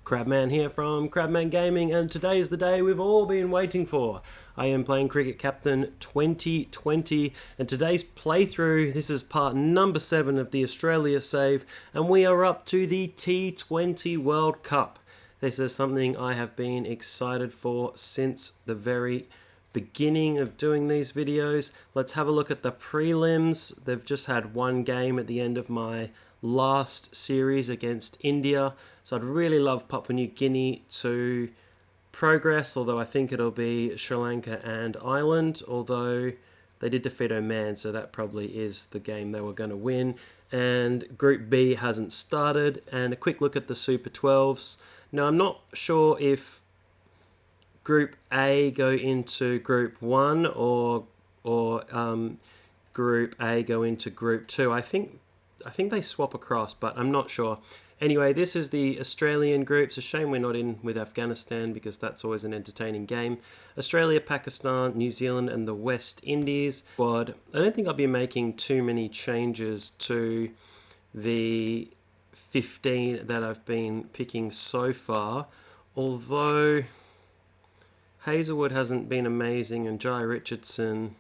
Crabman here from Crabman Gaming, and today is the day we've all been waiting for. I am playing Cricket Captain 2020, and today's playthrough, this is part number 7 of the Australia save, and we are up to the T20 World Cup. This is something I have been excited for since the very beginning of doing these videos. Let's have a look at the prelims. They've just had one game at the end of my last series against India, so I'd really love Papua New Guinea to progress, although I think it'll be Sri Lanka and Ireland, although they did defeat Oman, so that probably is the game they were going to win. And Group B hasn't started, and a quick look at the Super 12s. Now, I'm not sure if Group A go into Group 1 or Group A go into Group 2. I think they swap across, but I'm not sure. Anyway, this is the Australian group. It's a shame we're not in with Afghanistan because that's always an entertaining game. Australia, Pakistan, New Zealand, and the West Indies squad. I don't think I'll be making too many changes to the 15 that I've been picking so far, although Hazelwood hasn't been amazing and Jai Richardson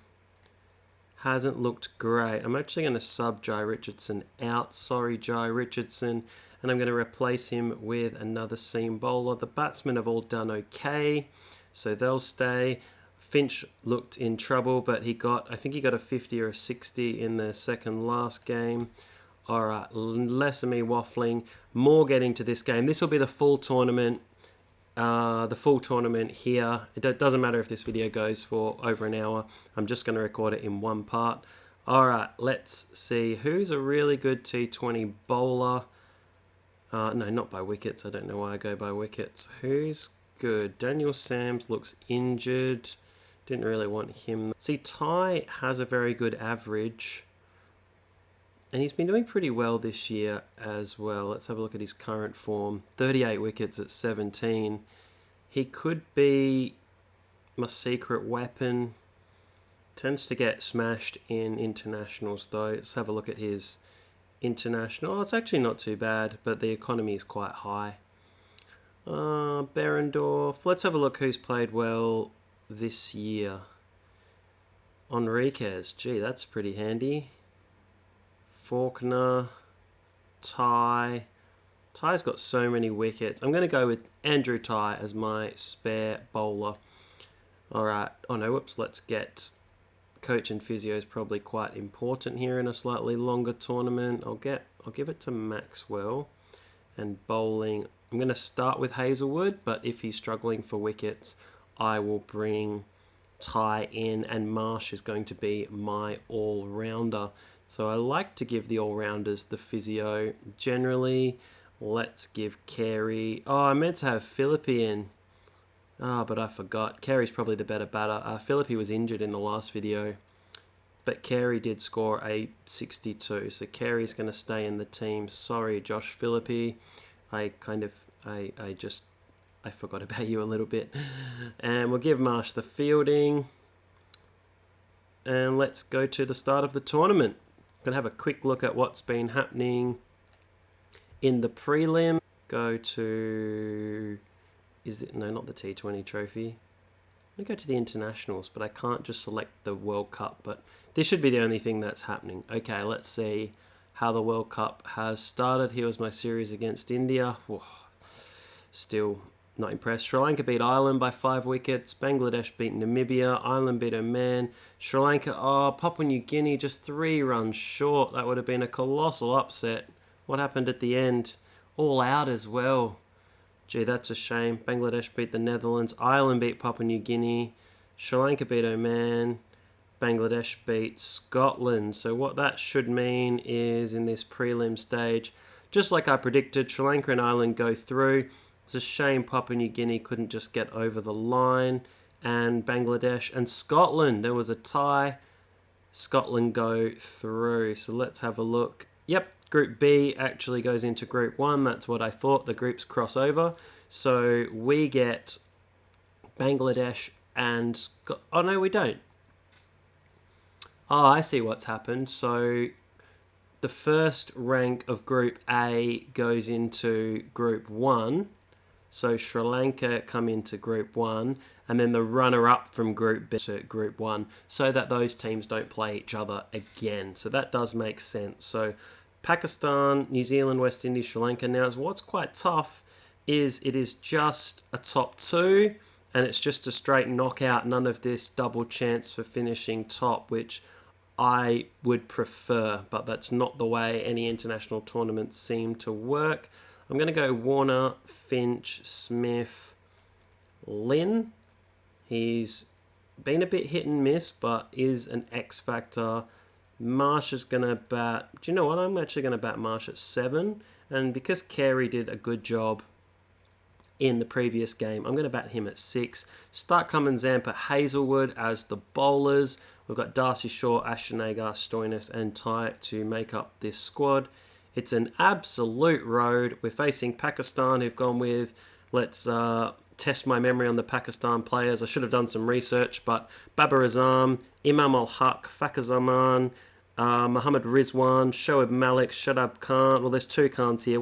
hasn't looked great. I'm actually going to sub Jai Richardson out. Sorry, Jai Richardson. And I'm going to replace him with another seam bowler. The batsmen have all done okay, so they'll stay. Finch looked in trouble, but I think he got a 50 or a 60 in the second last game. All right, less of me waffling, more getting to this game. This will be the full tournament. Here. It doesn't matter if this video goes for over an hour. I'm just going to record it in one part. Alright, let's see. Who's a really good T20 bowler? No, not by wickets. I don't know why I go by wickets. Who's good? Daniel Sams looks injured. Didn't really want him. See, Ty has a very good average. And he's been doing pretty well this year as well. Let's have a look at his current form. 38 wickets at 17. He could be my secret weapon. Tends to get smashed in internationals though. Let's have a look at his international. Oh, it's actually not too bad, but the economy is quite high. Berendorf. Let's have a look who's played well this year. Enriquez. Gee, that's pretty handy. Faulkner, Ty. Ty's got so many wickets. I'm going to go with Andrew Ty as my spare bowler. Alright. Oh no, whoops. Let's get coach and physio is probably quite important here in a slightly longer tournament. I'll give it to Maxwell. And bowling, I'm going to start with Hazelwood, but if he's struggling for wickets, I will bring Ty in, and Marsh is going to be my all-rounder. So I like to give the all-rounders the physio. Generally, let's give Carey... Oh, I meant to have Philippi in. But I forgot. Carey's probably the better batter. Philippi was injured in the last video. But Carey did score a 62. So Carey's going to stay in the team. Sorry, Josh Philippi. I forgot about you a little bit. And we'll give Marsh the fielding. And let's go to the start of the tournament. Going to have a quick look at what's been happening in the prelim. Go to... No, not the T20 trophy. I'm going to go to the internationals, but I can't just select the World Cup. But this should be the only thing that's happening. Okay, let's see how the World Cup has started. Here was my series against India. Whoa, still not impressed. Sri Lanka beat Ireland by 5 wickets. Bangladesh beat Namibia. Ireland beat Oman. Sri Lanka, Papua New Guinea just 3 runs short. That would have been a colossal upset. What happened at the end? All out as well. Gee, that's a shame. Bangladesh beat the Netherlands. Ireland beat Papua New Guinea. Sri Lanka beat Oman. Bangladesh beat Scotland. So what that should mean is in this prelim stage, just like I predicted, Sri Lanka and Ireland go through. It's a shame Papua New Guinea couldn't just get over the line. And Bangladesh and Scotland, there was a tie. Scotland go through. So let's have a look. Yep, Group B actually goes into Group 1. That's what I thought. The groups cross over. So we get Bangladesh and... Oh, no, we don't. Oh, I see what's happened. So the first rank of Group A goes into Group 1. So Sri Lanka come into Group 1, and then the runner-up from Group B to Group 1, so that those teams don't play each other again. So that does make sense. So Pakistan, New Zealand, West Indies, Sri Lanka. Now, what's quite tough is it is just a top 2, and it's just a straight knockout. None of this double chance for finishing top, which I would prefer, but that's not the way any international tournaments seem to work. I'm going to go Warner, Finch, Smith, Lynn. He's been a bit hit and miss, but is an X factor. Marsh is going to bat... Do you know what? I'm actually going to bat Marsh at 7. And because Carey did a good job in the previous game, I'm going to bat him at 6. Stark Cummins, Zampa, Hazelwood as the bowlers. We've got Darcy Shaw, Ashton Agar, Stoinis and Ty to make up this squad. It's an absolute road. We're facing Pakistan, who've gone with, let's test my memory on the Pakistan players. I should have done some research, but Babar Azam, Imam Ul-Haq, Fakhar Zaman, Muhammad Rizwan, Shoaib Malik, Shadab Khan. Well, there's 2 Khans here.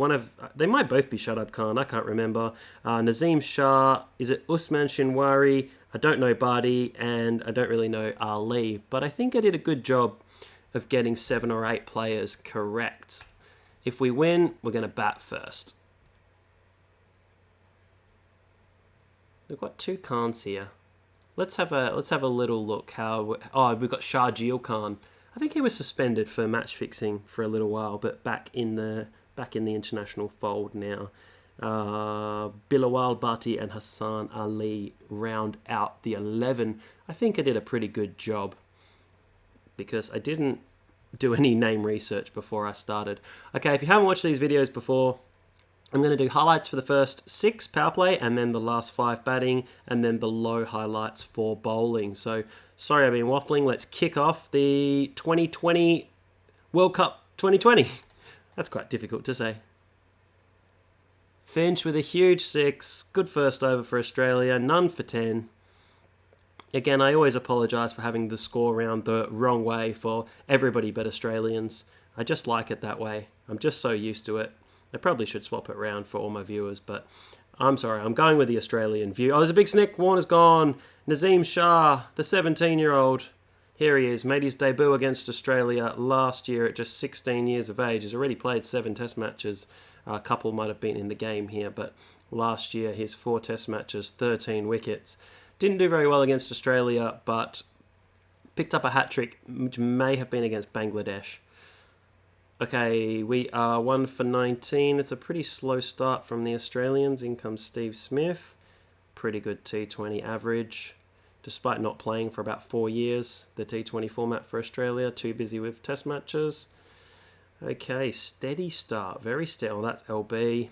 They might both be Shadab Khan. I can't remember. Nazim Shah. Is it Usman Shinwari? I don't know Badi, and I don't really know Ali. But I think I did a good job of getting 7 or 8 players correct. If we win, we're going to bat first. We've got 2 Khans here. Let's have a little look. We've got Shahjeel Khan. I think he was suspended for match fixing for a little while, but back in the international fold now. Bilawal Bhatti and Hassan Ali round out the 11. I think I did a pretty good job because I didn't do any name research before I started. Okay, if you haven't watched these videos before, I'm going to do highlights for the first 6 power play and then the last 5 batting and then the low highlights for bowling. So, sorry I've been waffling. Let's kick off the 2020 World Cup 2020. That's quite difficult to say. Finch with a huge 6. Good first over for Australia. None for 10. Again, I always apologise for having the score round the wrong way for everybody but Australians. I just like it that way. I'm just so used to it. I probably should swap it around for all my viewers, but I'm sorry. I'm going with the Australian view. Oh, there's a big snick. Warner's gone. Nazim Shah, the 17-year-old. Here he is. Made his debut against Australia last year at just 16 years of age. He's already played 7 test matches. A couple might have been in the game here, but last year his 4 test matches, 13 wickets. Didn't do very well against Australia, but picked up a hat-trick, which may have been against Bangladesh. Okay, we are 1 for 19. It's a pretty slow start from the Australians. In comes Steve Smith. Pretty good T20 average, despite not playing for about 4 years. The T20 format for Australia, too busy with test matches. Okay, steady start. Very steady. Oh, that's LB.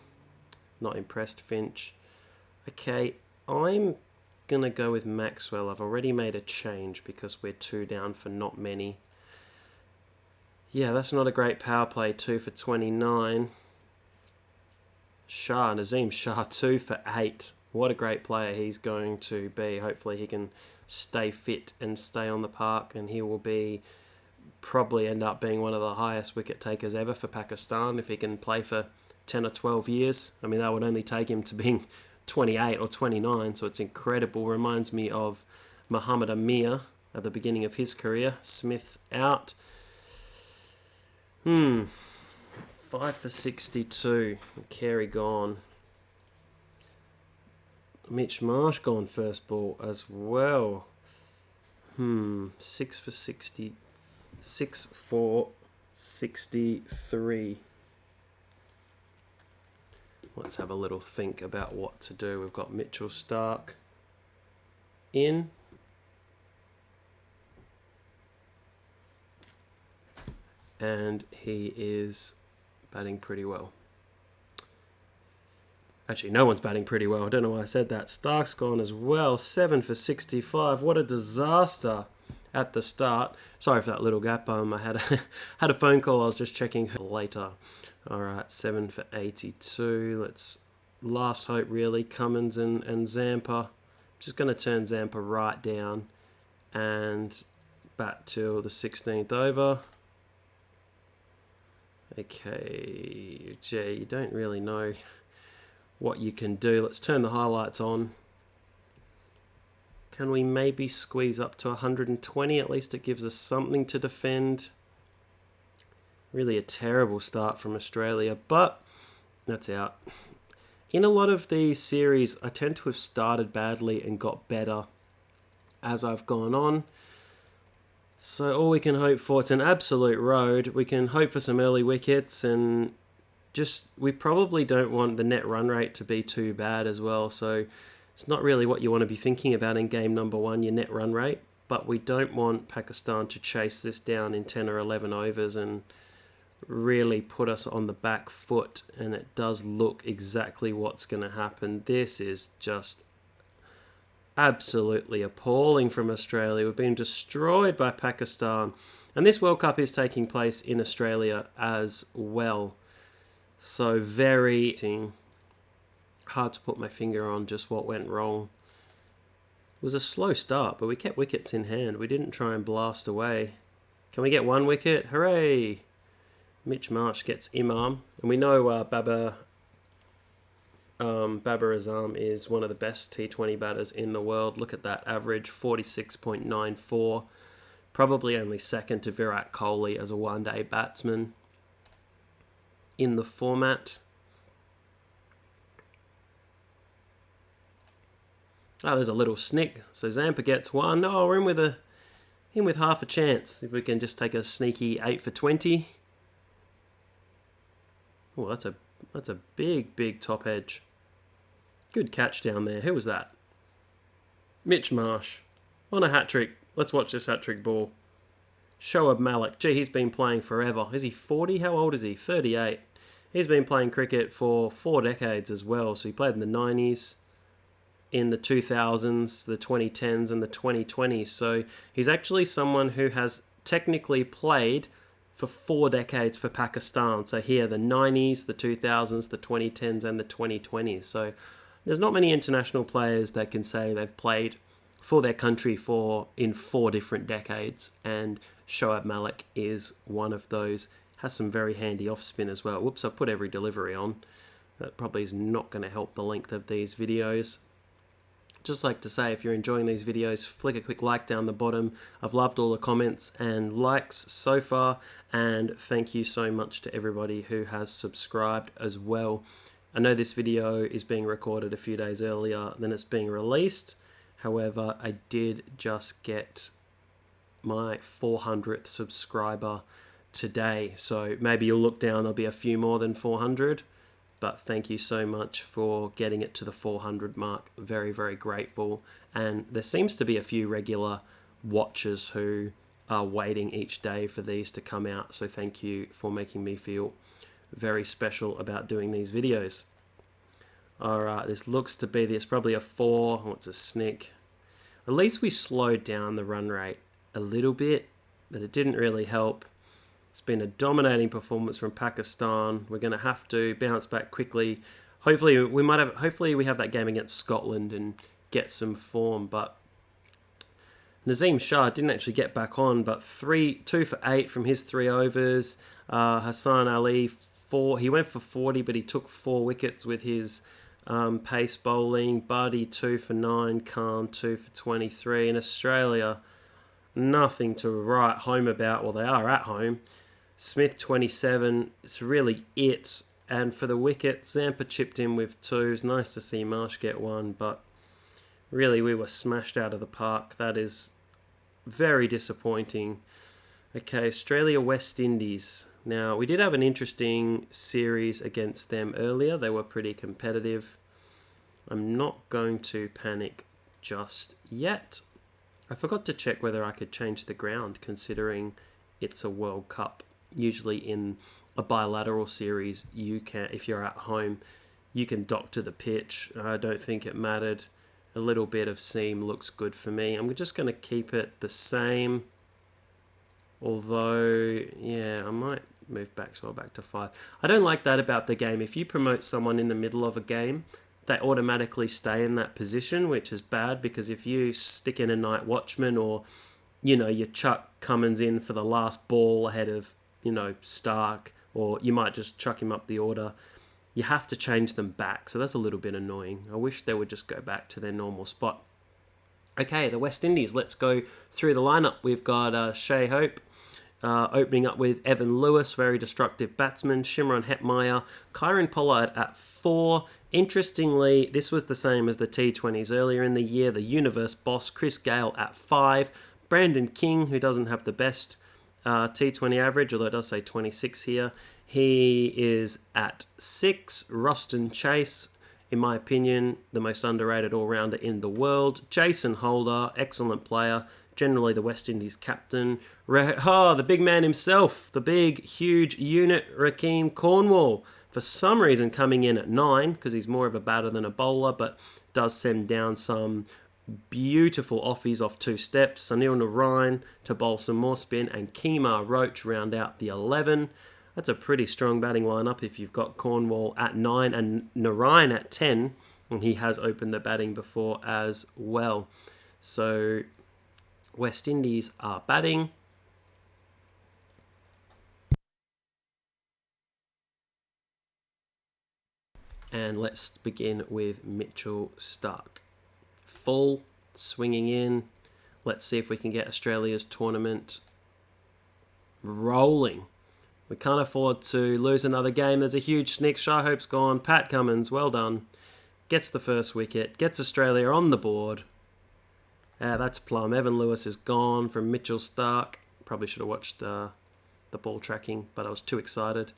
Not impressed, Finch. Okay, I'm going to go with Maxwell. I've already made a change because we're 2 down for not many. Yeah, that's not a great power play. 2 for 29. Nazim Shah, 2 for 8. What a great player he's going to be. Hopefully he can stay fit and stay on the park, and he will probably end up being one of the highest wicket takers ever for Pakistan if he can play for 10 or 12 years. I mean, that would only take him to being 28 or 29, so it's incredible. Reminds me of Muhammad Amir at the beginning of his career. Smith's out. 5 for 62. Carey gone. Mitch Marsh gone first ball as well. 6 for 60. 6 for 63. Let's have a little think about what to do. We've got Mitchell Stark in. And he is batting pretty well. Actually, no one's batting pretty well. I don't know why I said that. Stark's gone as well. 7 for 65. What a disaster at the start. Sorry for that little gap. I had a phone call. I was just checking later. All right, 7 for 82. Let's last hope really. Cummins and Zampa. Just going to turn Zampa right down and bat till the 16th over. Okay, gee, you don't really know what you can do. Let's turn the highlights on. Can we maybe squeeze up to 120? At least it gives us something to defend. Really a terrible start from Australia, but that's out. In a lot of these series, I tend to have started badly and got better as I've gone on. So all we can hope for, it's an absolute road. We can hope for some early wickets, and just we probably don't want the net run rate to be too bad as well. So it's not really what you want to be thinking about in game number 1, your net run rate. But we don't want Pakistan to chase this down in 10 or 11 overs and really put us on the back foot. And it does look exactly what's going to happen. This is just absolutely appalling from Australia. We've been destroyed by Pakistan. And this World Cup is taking place in Australia as well. So very hard to put my finger on just what went wrong. It was a slow start, but we kept wickets in hand. We didn't try and blast away. Can we get 1 wicket? Hooray! Mitch Marsh gets Imam. And we know Babar Azam is one of the best T20 batters in the world. Look at that average, 46.94. Probably only second to Virat Kohli as a one-day batsman in the format. Oh, there's a little snick. So Zampa gets 1. Oh, we're in with half a chance. If we can just take a sneaky 8 for 20. Oh, that's a big top edge. Good catch down there. Who was that? Mitch Marsh on a hat-trick. Let's watch this hat-trick ball. Shoaib Malik. Gee, he's been playing forever. Is he 40? How old is he? 38. He's been playing cricket for 4 decades as well. So he played in the 90s, in the 2000s, the 2010s, and the 2020s. So he's actually someone who has technically played for 4 decades for Pakistan. So here, the 90s, the 2000s, the 2010s, and the 2020s. So there's not many international players that can say they've played for their country in 4 different decades, and Shoaib Malik is one of those. Has some very handy off spin as well. Whoops, I put every delivery on. That probably is not going to help the length of these videos. Just like to say, if you're enjoying these videos, flick a quick like down the bottom. I've loved all the comments and likes so far, and thank you so much to everybody who has subscribed as well. I know this video is being recorded a few days earlier than it's being released. However, I did just get my 400th subscriber today. So maybe you'll look down, there'll be a few more than 400. But thank you so much for getting it to the 400 mark. Very, very grateful. And there seems to be a few regular watchers who are waiting each day for these to come out. So thank you for making me feel very special about doing these videos. Alright, this looks to be, there's probably a 4. Oh, it's a snick. At least we slowed down the run rate a little bit, but it didn't really help. It's been a dominating performance from Pakistan. We're going to have to bounce back quickly. Hopefully we have that game against Scotland and get some form. But Nazim Shah didn't actually get back on, but 2 for 8 from his 3 overs. Hassan Ali, 4. He went for 40, but he took 4 wickets with his pace bowling. Buddy, 2 for 9. Khan, 2 for 23. In Australia, nothing to write home about. Well, they are at home. Smith, 27. It's really it. And for the wicket, Zampa chipped in with 2. It's nice to see Marsh get 1, but really we were smashed out of the park. That is very disappointing. Okay, Australia, West Indies. Now, we did have an interesting series against them earlier. They were pretty competitive. I'm not going to panic just yet. I forgot to check whether I could change the ground, considering it's a World Cup. Usually in a bilateral series, you can, if you're at home, you can dock to the pitch. I don't think it mattered. A little bit of seam looks good for me. I'm just going to keep it the same. Although, yeah, I might move back to 5. I don't like that about the game. If you promote someone in the middle of a game, they automatically stay in that position, which is bad, because if you stick in a night watchman, or, you know, you chuck Cummins in for the last ball ahead of, you know, Stark, or you might just chuck him up the order, you have to change them back. So that's a little bit annoying. I wish they would just go back to their normal spot. Okay, the West Indies. Let's go through the lineup. We've got Shea Hope opening up with Evan Lewis, very destructive batsman. Shimron Hetmeyer, Kieron Pollard at 4. Interestingly, this was the same as the T20s earlier in the year. The universe boss, Chris Gale at 5. Brandon King, who doesn't have the best T20 average, although it does say 26 here. He is at 6. Roston Chase, in my opinion, the most underrated all-rounder in the world. Jason Holder, excellent player, generally the West Indies captain. The big man himself, the big, huge unit, Rakeem Cornwall, for some reason coming in at 9, because he's more of a batter than a bowler, but does send down some beautiful offies off 2 steps. Sunil Narine to bowl some more spin, and Kemar Roach round out the 11. That's a pretty strong batting lineup if you've got Cornwall at 9 and Narine at 10, and he has opened the batting before as well. So West Indies are batting. And let's begin with Mitchell Starc. Full, swinging in. Let's see if we can get Australia's tournament rolling. We can't afford to lose another game. There's a huge snick. Shai Hope's gone. Pat Cummins, well done. Gets the first wicket. Gets Australia on the board. That's plum. Evan Lewis is gone from Mitchell Starc. Probably should have watched the ball tracking, but I was too excited.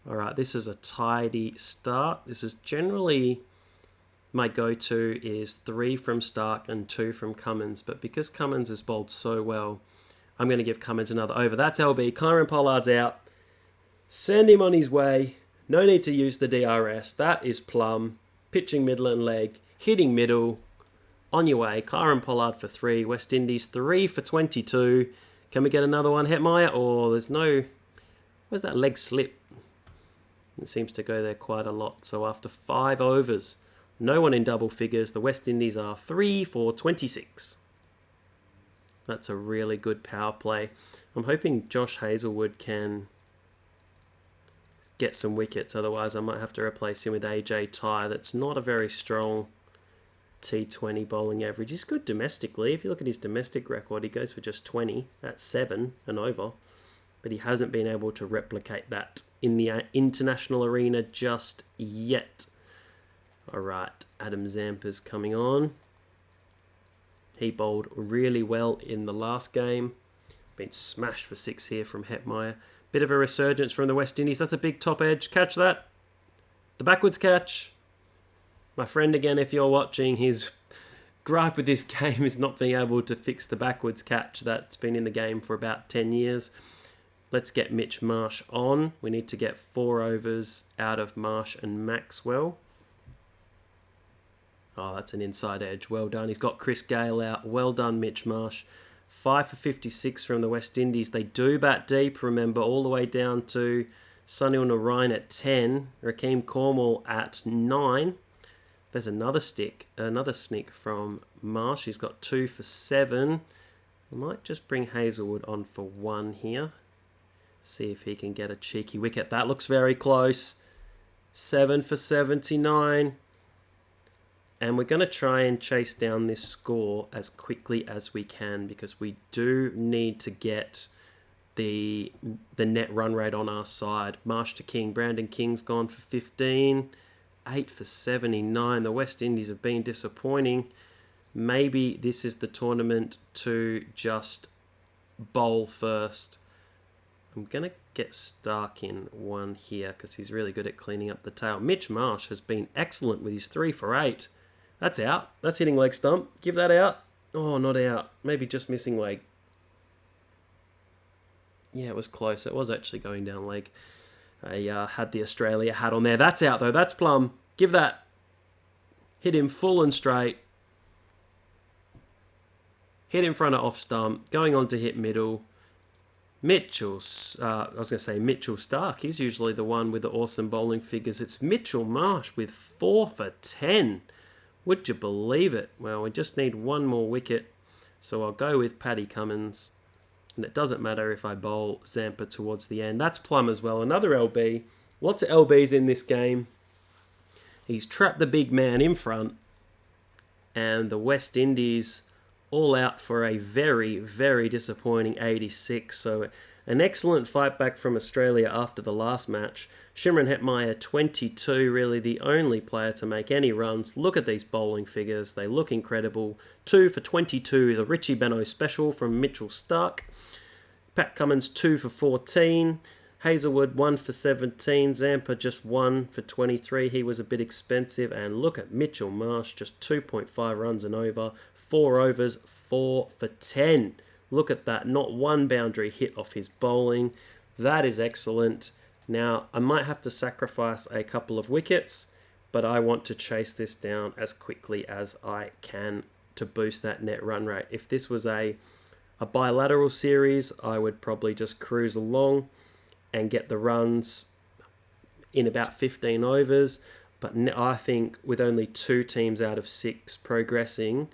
All right, this is a tidy start. This is generally my go-to is 3 from Starc and 2 from Cummins. But because Cummins has bowled so well, I'm going to give Cummins another over. That's LB. Kieron Pollard's out. Send him on his way. No need to use the DRS. That is plum. Pitching middle and leg. Hitting middle. On your way. Kieron Pollard for 3. West Indies 3 for 22. Can we get another one, Hetmeyer? Or there's no... Where's that leg slip? It seems to go there quite a lot. So after 5 overs, no one in double figures. The West Indies are 3 for 26. That's a really good power play. I'm hoping Josh Hazlewood can get some wickets. Otherwise, I might have to replace him with AJ Tye. That's not a very strong T20 bowling average. He's good domestically. If you look at his domestic record, he goes for just 20. That's 7 and over. But he hasn't been able to replicate that in the international arena just yet. All right, Adam Zampa's coming on. He bowled really well in the last game. Been smashed for 6 here from Hetmeyer. Bit of a resurgence from the West Indies. That's a big top edge. Catch that. The backwards catch. My friend again, if you're watching, his gripe with this game is not being able to fix the backwards catch. That's been in the game for about 10 years. Let's get Mitch Marsh on. We need to get 4 overs out of Marsh and Maxwell. Oh, that's an inside edge. Well done. He's got Chris Gale out. Well done, Mitch Marsh. 5 for 56 from the West Indies. They do bat deep, remember, all the way down to Sunil Narine at 10. Rakeem Cornwall at 9. There's another snick from Marsh. He's got 2 for 7. I might just bring Hazlewood on for 1 here. See if he can get a cheeky wicket. That looks very close. 7 for 79. And we're going to try and chase down this score as quickly as we can because we do need to get the net run rate on our side. Marsh to King. Brandon King's gone for 15. 8 for 79. The West Indies have been disappointing. Maybe this is the tournament to just bowl first. I'm going to get Starc in 1 here because he's really good at cleaning up the tail. Mitch Marsh has been excellent with his 3 for 8. That's out. That's hitting leg stump. Give that out. Oh, not out. Maybe just missing leg. Yeah, it was close. It was actually going down leg. I had the Australia hat on there. That's out, though. That's plum. Give that. Hit him full and straight. Hit in front of off stump. Going on to hit middle. Mitchell Starc. He's usually the one with the awesome bowling figures. It's Mitchell Marsh with 4 for 10. Would you believe it? Well, we just need 1 more wicket. So I'll go with Paddy Cummins. And it doesn't matter if I bowl Zampa towards the end. That's plum as well. Another LB. Lots of LBs in this game. He's trapped the big man in front, and the West Indies all out for a very, very disappointing 86. So an excellent fight back from Australia after the last match. Shimron Hetmeyer, 22, really the only player to make any runs. Look at these bowling figures. They look incredible. 2 for 22, the Richie Benaud special from Mitchell Starc. Pat Cummins, 2 for 14. Hazelwood, 1 for 17. Zampa, just 1 for 23. He was a bit expensive. And look at Mitchell Marsh, just 2.5 runs and over. 4 overs, 4 for 10. Look at that. Not one boundary hit off his bowling. That is excellent. Now, I might have to sacrifice a couple of wickets, but I want to chase this down as quickly as I can to boost that net run rate. If this was a bilateral series, I would probably just cruise along and get the runs in about 15 overs. But I think with only 2 teams out of 6 progressing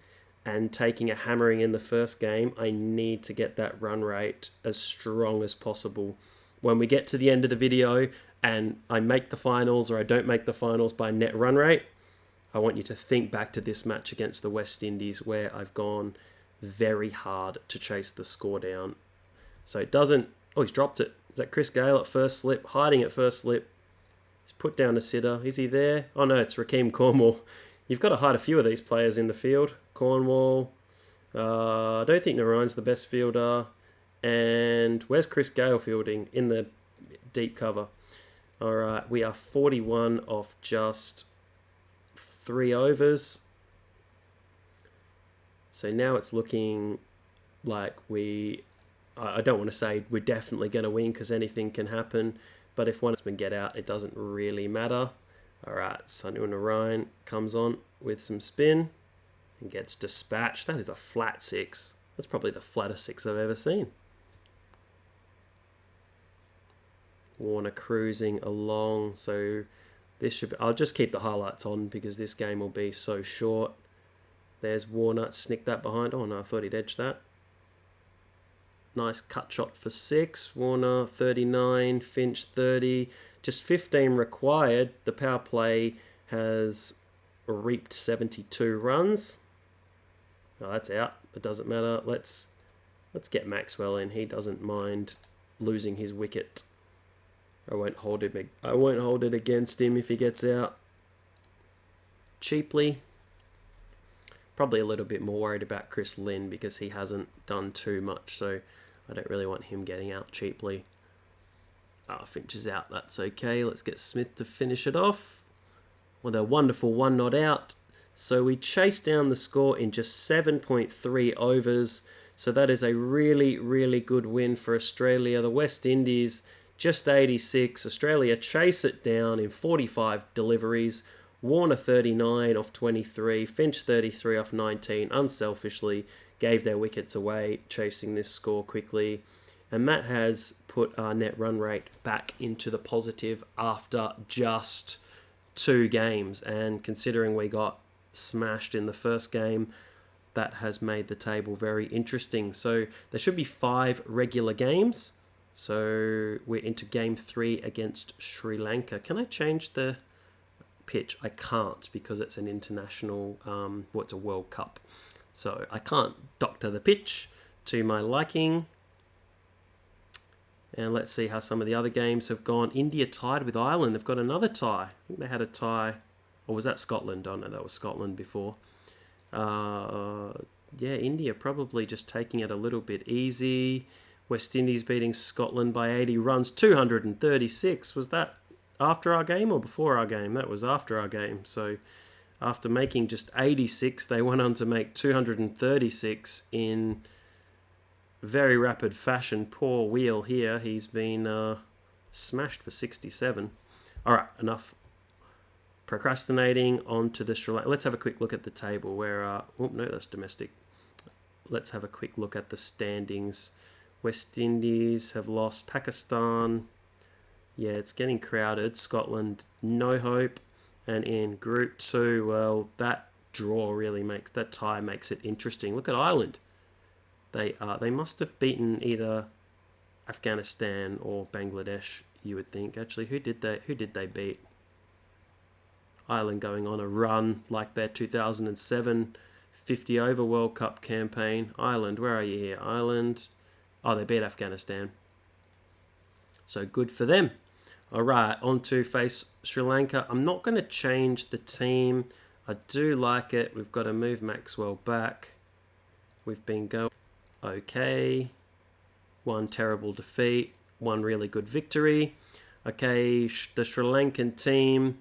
and taking a hammering in the first game, I need to get that run rate as strong as possible. When we get to the end of the video and I make the finals or I don't make the finals by net run rate, I want you to think back to this match against the West Indies where I've gone very hard to chase the score down. So it doesn't... Oh, he's dropped it. Is that Chris Gale at first slip? Hiding at first slip. He's put down a sitter. Is he there? Oh no, it's Rakeem Cornwall. You've got to hide a few of these players in the field. Cornwall. I don't think Narayan's the best fielder. And where's Chris Gale fielding? In the deep cover. Alright, we are 41 off just 3 overs. So now it's looking like I don't want to say we're definitely going to win because anything can happen. But if one of us can get out, it doesn't really matter. Alright, Sanu Narayan comes on with some spin and gets dispatched. That is a flat 6. That's probably the flattest 6 I've ever seen. Warner cruising along. So this should be... I'll just keep the highlights on because this game will be so short. There's Warner. Snick that behind. Oh no, I thought he'd edge that. Nice cut shot for 6. Warner 39. Finch 30. Just 15 required. The power play has reaped 72 runs. Oh, that's out. It doesn't matter. Let's get Maxwell in. He doesn't mind losing his wicket. I won't hold it against him if he gets out cheaply. Probably a little bit more worried about Chris Lynn because he hasn't done too much, so I don't really want him getting out cheaply. Finch is out. That's okay. Let's get Smith to finish it off with a wonderful 1 not out. So we chased down the score in just 7.3 overs. So that is a really, really good win for Australia. The West Indies, just 86. Australia chase it down in 45 deliveries. Warner 39 off 23. Finch 33 off 19. Unselfishly gave their wickets away, chasing this score quickly. And that has put our net run rate back into the positive after just 2 games. And considering we got smashed in the first game, that has made the table very interesting. So there should be 5 regular games. So we're into game 3 against Sri Lanka. Can I change the pitch? I can't because it's an international, it's a World Cup. So I can't doctor the pitch to my liking. And let's see how some of the other games have gone. India tied with Ireland. They've got another tie. I think they had a tie. Or was that Scotland? Oh no, that was Scotland before. India probably just taking it a little bit easy. West Indies beating Scotland by 80 runs. 236. Was that after our game or before our game? That was after our game. So after making just 86, they went on to make 236 in very rapid fashion. Poor Wheel here. He's been smashed for 67. All right, enough procrastinating. On to the Sri Lanka. Let's have a quick look at the table where... oh, no, that's domestic. Let's have a quick look at the standings. West Indies have lost. Pakistan, yeah, it's getting crowded. Scotland, no hope. And in Group 2, well, that draw really makes... that tie makes it interesting. Look at Ireland. They must have beaten either Afghanistan or Bangladesh, you would think. Actually, who did they beat? Ireland going on a run like their 2007 50 over World Cup campaign. Ireland, where are you here? Ireland. Oh, they beat Afghanistan. So good for them. All right, on to face Sri Lanka. I'm not going to change the team. I do like it. We've got to move Maxwell back. We've been going okay. One terrible defeat. One really good victory. Okay, the Sri Lankan team.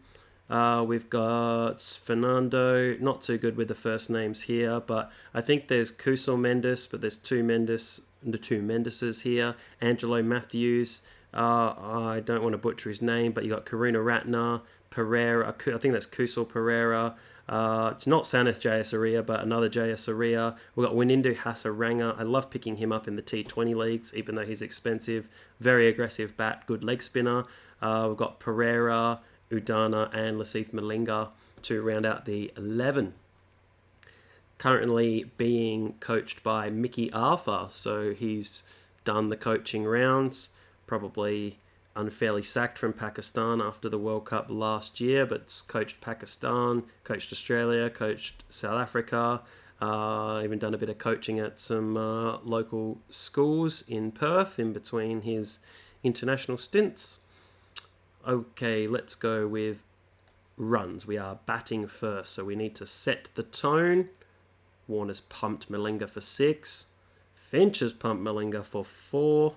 We've got Fernando. Not too good with the first names here, but I think there's Kusal Mendes, but there's two Mendeses here. Angelo Matthews. I don't want to butcher his name, but you got Karuna Ratner, Pereira. I think that's Kusal Pereira. It's not Saneth Jayasuriya, but another Jayasuriya. We've got Winindu Hasaranga. I love picking him up in the T20 leagues, even though he's expensive. Very aggressive bat, good leg spinner. We've got Pereira, Udana, and Lasith Malinga to round out the 11. Currently being coached by Mickey Arthur, so he's done the coaching rounds. Probably unfairly sacked from Pakistan after the World Cup last year, but coached Pakistan, coached Australia, coached South Africa, even done a bit of coaching at some local schools in Perth in between his international stints. Okay, let's go with runs. We are batting first, so we need to set the tone. Warner's pumped Malinga for 6. Finch has pumped Malinga for 4.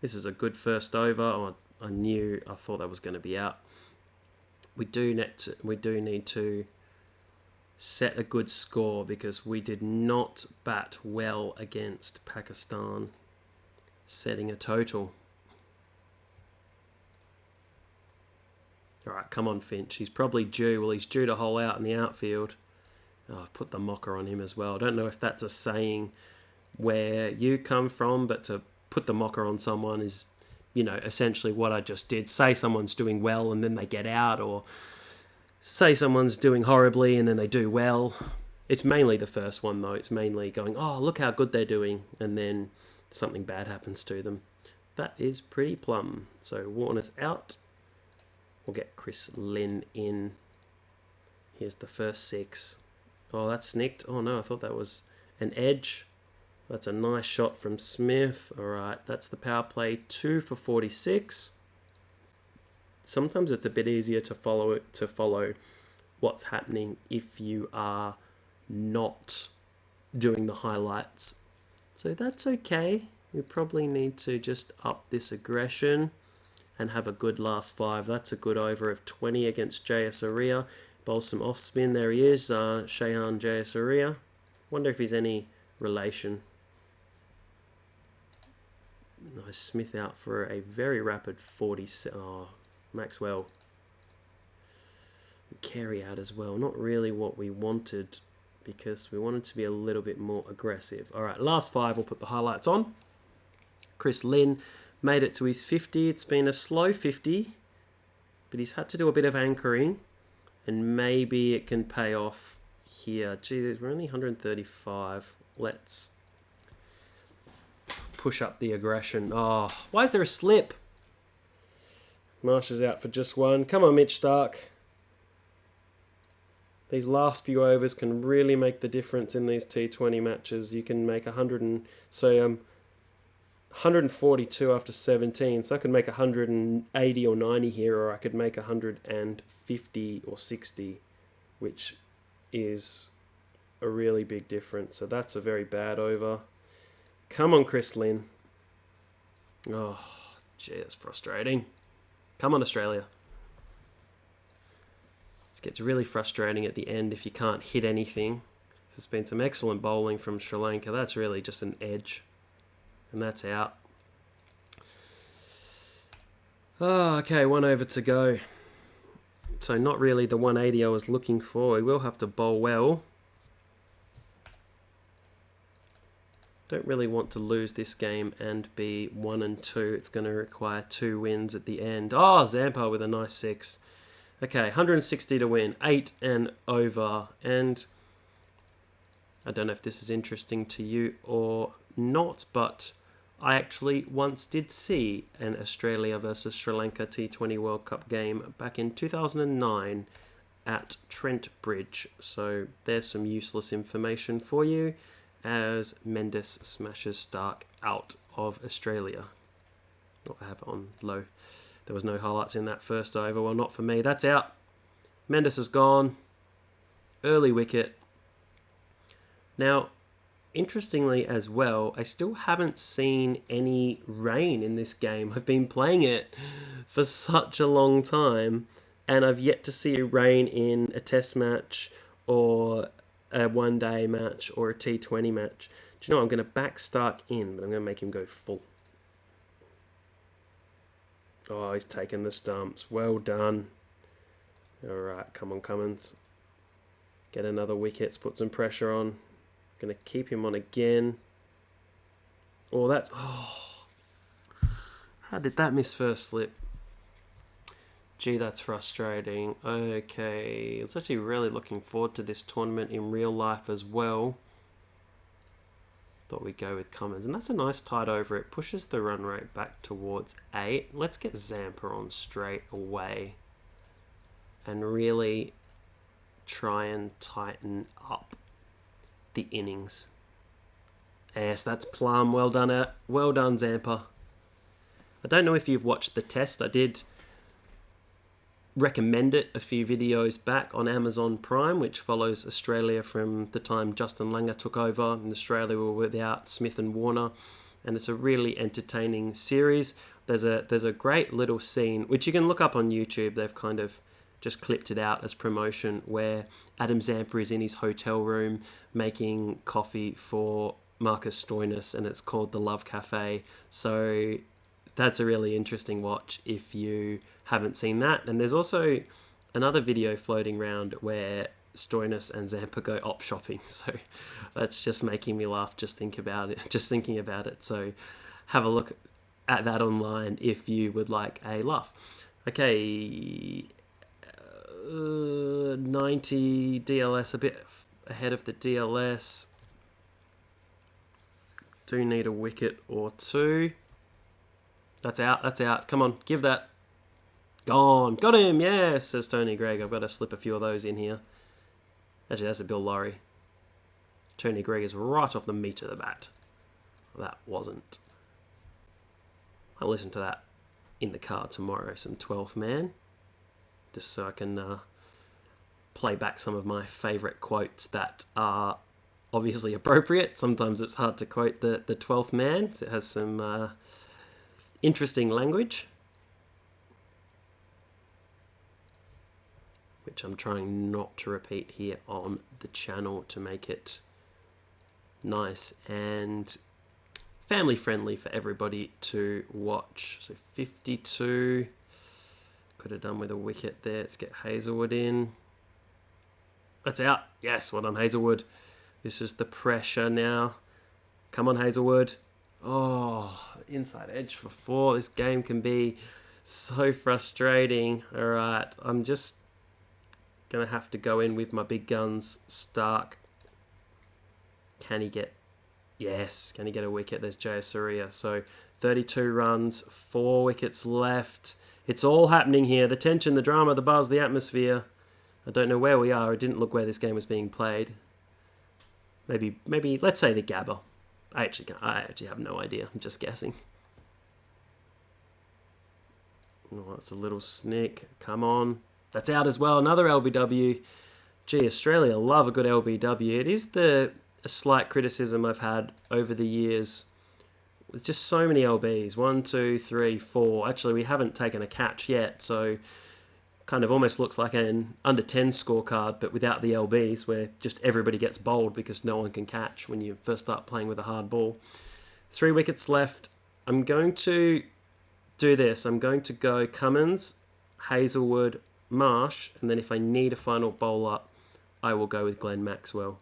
This is a good first over. Oh, I thought that was going to be out. We do need to set a good score because we did not bat well against Pakistan, setting a total. All right, come on, Finch. He's probably due. Well, he's due to hole out in the outfield. Oh, I've put the mocker on him as well. I don't know if that's a saying where you come from, but to put the mocker on someone is, essentially what I just did. Say someone's doing well and then they get out, or say someone's doing horribly and then they do well. It's mainly the first one, though. It's mainly going, oh, look how good they're doing, and then something bad happens to them. That is pretty plum. So Warner's out. We'll get Chris Lynn in. Here's the first 6. Oh, that's snicked. Oh, no, I thought that was an edge. That's a nice shot from Smith. All right, that's the power play. 2 for 46. Sometimes it's a bit easier to follow what's happening if you are not doing the highlights. So that's okay. We probably need to just up this aggression and have a good last 5. That's a good over of 20 against Jayasuriya. Bowl some off spin. There he is, Shahan Jayasuriya. Wonder if he's any relation. Nice Smith out for a very rapid 40. Oh, Maxwell. Carry out as well. Not really what we wanted because we wanted to be a little bit more aggressive. All right, last 5. We'll put the highlights on. Chris Lynn made it to his 50. It's been a slow 50, but he's had to do a bit of anchoring, and maybe it can pay off here. Gee, we're only 135. Let's push up the aggression. Oh, why is there a slip? Marsh is out for just 1. Come on, Mitch Stark. These last few overs can really make the difference in these T20 matches. You can make 142 after 17, so I could make 180 or 90 here, or I could make 150 or 60, which is a really big difference. So that's a very bad over. Come on, Chris Lynn. Oh, gee, that's frustrating. Come on, Australia. This gets really frustrating at the end if you can't hit anything. There's been some excellent bowling from Sri Lanka. That's really just an edge. And that's out. Oh, okay, 1 over to go. So not really the 180 I was looking for. We will have to bowl well. Don't really want to lose this game and be 1 and 2. It's going to require 2 wins at the end. Oh, Zampa with a nice 6. Okay, 160 to win. 8 and over. And I don't know if this is interesting to you or not, but I actually once did see an Australia versus Sri Lanka T20 World Cup game back in 2009 at Trent Bridge. So there's some useless information for you as Mendes smashes Stark out of Australia. I have it on low. There was no highlights in that first over. Well, not for me. That's out. Mendes is gone. Early wicket. Now, interestingly as well, I still haven't seen any rain in this game. I've been playing it for such a long time, and I've yet to see rain in a test match or a one-day match or a T20 match. Do you know what? I'm going to back Stark in, but I'm going to make him go full. Oh, he's taken the stumps. Well done. All right, come on, Cummins. Get another wicket. Put some pressure on. Going to keep him on again. Oh, that's... Oh. How did that miss first slip? Gee, that's frustrating. Okay. I was actually really looking forward to this tournament in real life as well. Thought we'd go with Cummins. And that's a nice tight over. It pushes the run rate back towards 8. Let's get Zampa on straight away. And really try and tighten up the innings. Yes, that's plum. Well done, well done, Zampa. I don't know if you've watched the test. I did recommend it a few videos back on Amazon Prime, which follows Australia from the time Justin Langer took over and Australia were without Smith and Warner, and it's a really entertaining series. There's a great little scene which you can look up on YouTube. They've kind of just clipped it out as promotion, where Adam Zampa is in his hotel room making coffee for Marcus Stoinis, and it's called The Love Cafe. So that's a really interesting watch if you haven't seen that. And there's also another video floating around where Stoinis and Zampa go op shopping. So that's just making me laugh just thinking about it. So have a look at that online if you would like a laugh. Okay, 90 DLS, a bit ahead of the DLS. Do need a wicket or two. That's out. Come on, give that. Gone. Got him, yes, says Tony Greig. I've got to slip a few of those in here. Actually, that's a Bill Lawry. Tony Greig is right off the meat of the bat. That wasn't. I'll listen to that in the car tomorrow, some 12th man. Just so I can play back some of my favourite quotes that are obviously appropriate. Sometimes it's hard to quote the 12th man. So it has some interesting language, which I'm trying not to repeat here on the channel to make it nice and family friendly for everybody to watch. So 52. Could have done with a wicket there. Let's get Hazelwood in. That's out. Yes, well done, Hazelwood. This is the pressure now. Come on, Hazelwood. Oh, inside edge for 4. This game can be so frustrating. All right, I'm just going to have to go in with my big guns. Stark. Can he get... Yes, can he get a wicket? There's Jayasuriya. So 32 runs, 4 wickets left. It's all happening here. The tension, the drama, the buzz, the atmosphere. I don't know where we are. It didn't look where this game was being played. Maybe let's say the Gabba. I actually have no idea. I'm just guessing. Oh, that's a little snick. Come on. That's out as well. Another LBW. Gee, Australia love a good LBW. It is a slight criticism I've had over the years. With just so many LBs. 1, 2, 3, 4. Actually, we haven't taken a catch yet, so kind of almost looks like an under 10 scorecard, but without the LBs, where just everybody gets bowled because no one can catch when you first start playing with a hard ball. 3 wickets left. I'm going to do this. I'm going to go Cummins, Hazelwood, Marsh, and then if I need a final bowler, I will go with Glenn Maxwell.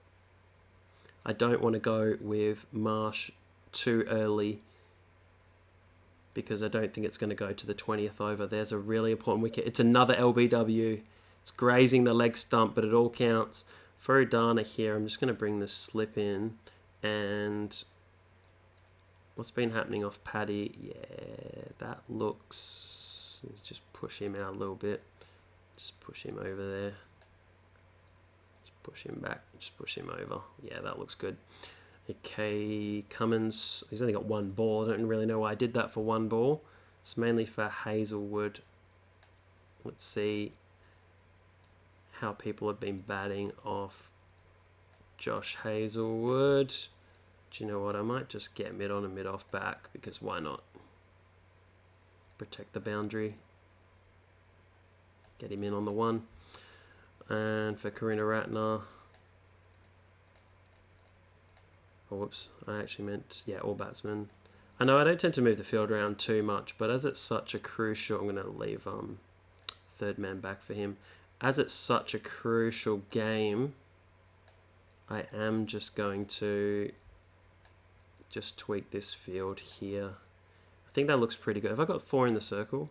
I don't want to go with Marsh too early because I don't think it's going to go to the 20th over. There's a really important wicket. It's another LBW. It's grazing the leg stump, but it all counts. For Udana here, I'm just going to bring this slip in. And what's been happening off Paddy? Yeah, that looks... Let's just push him out a little bit. Just push him over there. push him back. Just push him over. Yeah, that looks good. Okay, Cummins. He's only got one ball. I don't really know why I did that for one ball. It's mainly for Hazelwood. Let's see how people have been batting off Josh Hazelwood. Do you know what? I might just get mid on and mid off back, because why not? Protect the boundary. Get him in on the one. And for Karina Ratner. Oh, whoops. I actually meant, yeah, all batsmen. I know I don't tend to move the field around too much, but as it's such a crucial... I'm going to leave third man back for him. As it's such a crucial game, I am just going to just tweak this field here. I think that looks pretty good. Have I got 4 in the circle?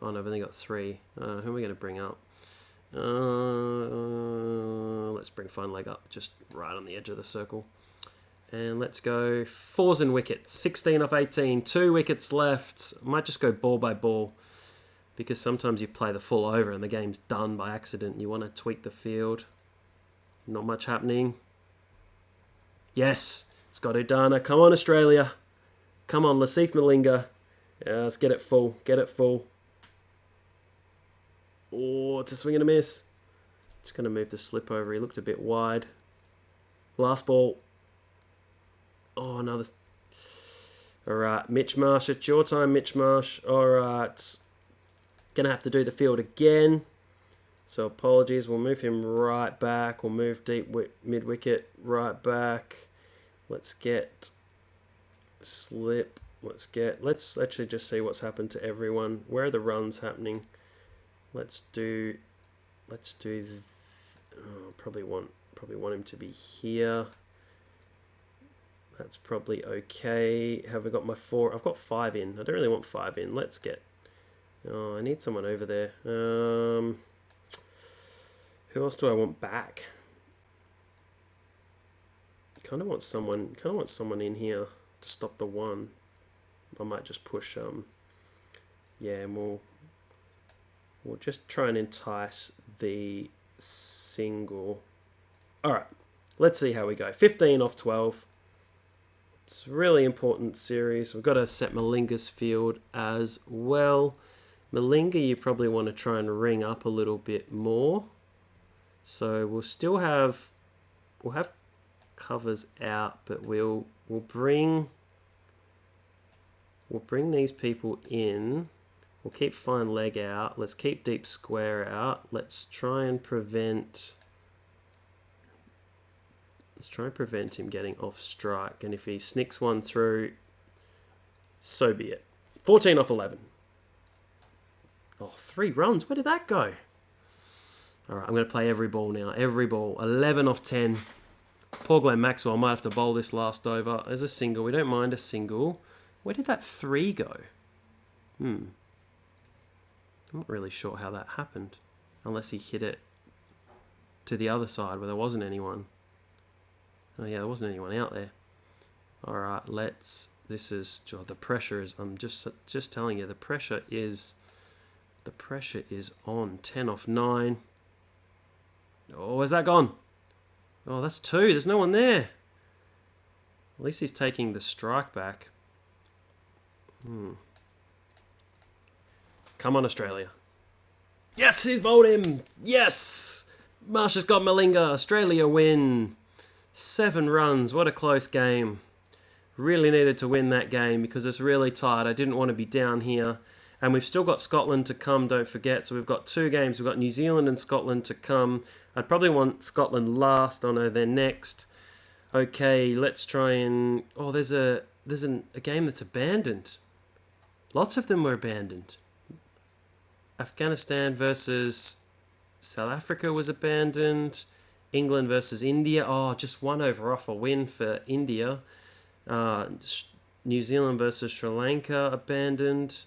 Oh no, I've only got 3. Who are we going to bring up? Let's bring Fine Leg up, just right on the edge of the circle. And let's go 4s and wickets. 16 off 18, 2 wickets left. I might just go ball by ball, because sometimes you play the full over and the game's done by accident. You want to tweak the field. Not much happening. Yes, Scott Udana. Come on, Australia. Come on, Lasith Malinga. Yeah, let's get it full. Get it full. Oh, it's a swing and a miss. Just going to move the slip over. He looked a bit wide. Last ball. Oh, another. All right, Mitch Marsh. It's your time, Mitch Marsh. All right. Going to have to do the field again. So apologies. We'll move him right back. We'll move deep mid-wicket right back. Let's get slip. Let's actually just see what's happened to everyone. Where are the runs happening? Let's do probably want him to be here. That's probably okay. Have I got my 4? I've got 5 in. I don't really want 5 in. Let's get... Oh, I need someone over there. Who else do I want back? Kind of want someone in here to stop the one. I might just push yeah, and we'll just try and entice the single. All right, let's see how we go. 15 off 12. It's a really important series. We've got to set Malinga's field as well. Malinga, you probably want to try and ring up a little bit more. So we'll have covers out, but we'll bring these people in. We'll keep Fine Leg out. Let's keep Deep Square out. Let's try and prevent him getting off strike. And if he snicks one through, so be it. 14 off 11. Oh, 3 runs. Where did that go? All right, I'm going to play every ball now. Every ball. 11 off 10. Poor Glenn Maxwell might have to bowl this last over. There's a single. We don't mind a single. Where did that 3 go? I'm not really sure how that happened. Unless he hit it to the other side where there wasn't anyone. Oh yeah, there wasn't anyone out there. All right, this is... Oh, the pressure is... I'm just telling you, the pressure is on. 10 off 9. Oh, where's that gone? Oh, that's 2. There's no one there. At least he's taking the strike back. Come on, Australia. Yes, he's bowled him. Yes. Marsh has got Malinga. Australia win. 7 runs. What a close game. Really needed to win that game because it's really tight. I didn't want to be down here. And we've still got Scotland to come, don't forget. So we've got 2 games. We've got New Zealand and Scotland to come. I'd probably want Scotland last. Oh no, they're next. Okay, let's try and... Oh, there's a game that's abandoned. Lots of them were abandoned. Afghanistan versus South Africa was abandoned. England versus India. Oh, just 1 over off a win for India. New Zealand versus Sri Lanka abandoned.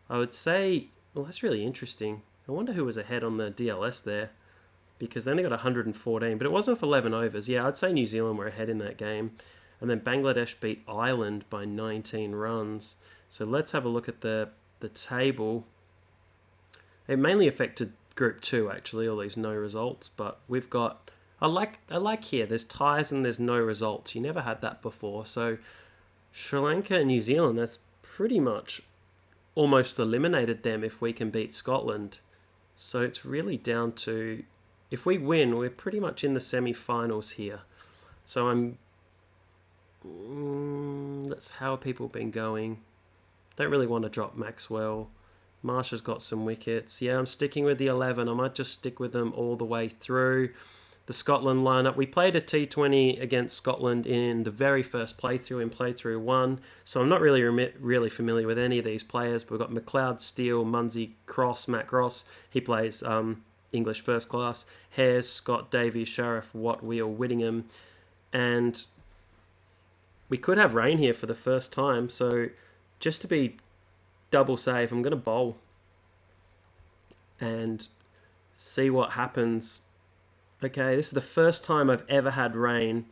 I would say, well, that's really interesting. I wonder who was ahead on the DLS there, because then they got 114, but it wasn't for 11 overs. Yeah, I'd say New Zealand were ahead in that game. And then Bangladesh beat Ireland by 19 runs. So let's have a look at the table. It mainly affected Group 2, actually, all these no results, but we've got I like here. There's ties and there's no results. You never had that before. So Sri Lanka and New Zealand, that's pretty much almost eliminated them if we can beat Scotland. So it's really down to, if we win, we're pretty much in the semi-finals here. So that's how people been going. Don't really want to drop Maxwell. Marsh's got some wickets. Yeah, I'm sticking with the 11. I might just stick with them all the way through. The Scotland lineup. We played a T20 against Scotland in the very first playthrough in playthrough 1, so I'm not really familiar with any of these players. But we've got McLeod, Steele, Munsey, Cross, Matt Cross. He plays English first class. Hares, Scott, Davies, Sharif, Watt, Wheel, Whittingham. And we could have rain here for the first time, so just to be double safe, I'm going to bowl and see what happens. Okay, this is the first time I've ever had rain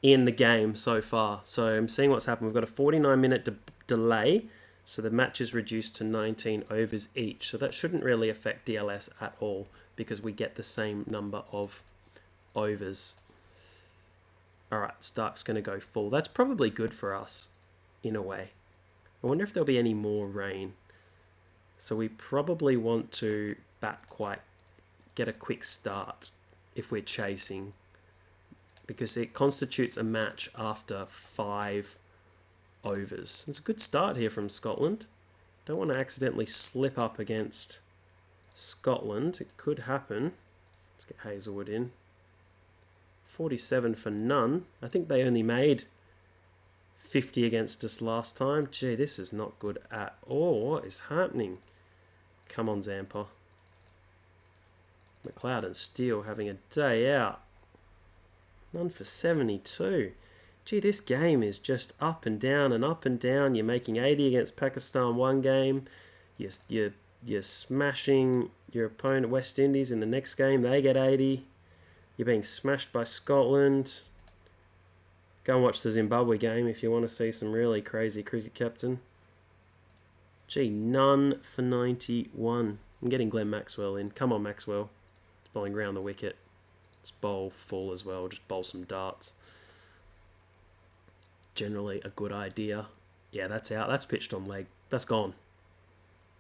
in the game so far. So I'm seeing what's happened. We've got a 49-minute delay, so the match is reduced to 19 overs each. So that shouldn't really affect DLS at all because we get the same number of overs. All right, Stark's going to go full. That's probably good for us in a way. I wonder if there'll be any more rain. So we probably want to get a quick start if we're chasing, because it constitutes a match after 5 overs. It's a good start here from Scotland. Don't want to accidentally slip up against Scotland. It could happen. Let's get Hazelwood in. 47 for none. I think they only made 50 against us last time. Gee, this is not good at all. What is happening? Come on, Zampa. McLeod and Steele having a day out. None for 72. Gee, this game is just up and down and up and down. You're making 80 against Pakistan one game. You're smashing your opponent West Indies in the next game. They get 80. You're being smashed by Scotland. Go and watch the Zimbabwe game if you want to see some really crazy cricket captain. Gee, none for 91. I'm getting Glenn Maxwell in. Come on, Maxwell. Bowling round the wicket. Let's bowl full as well. Just bowl some darts. Generally a good idea. Yeah, that's out. That's pitched on leg. That's gone.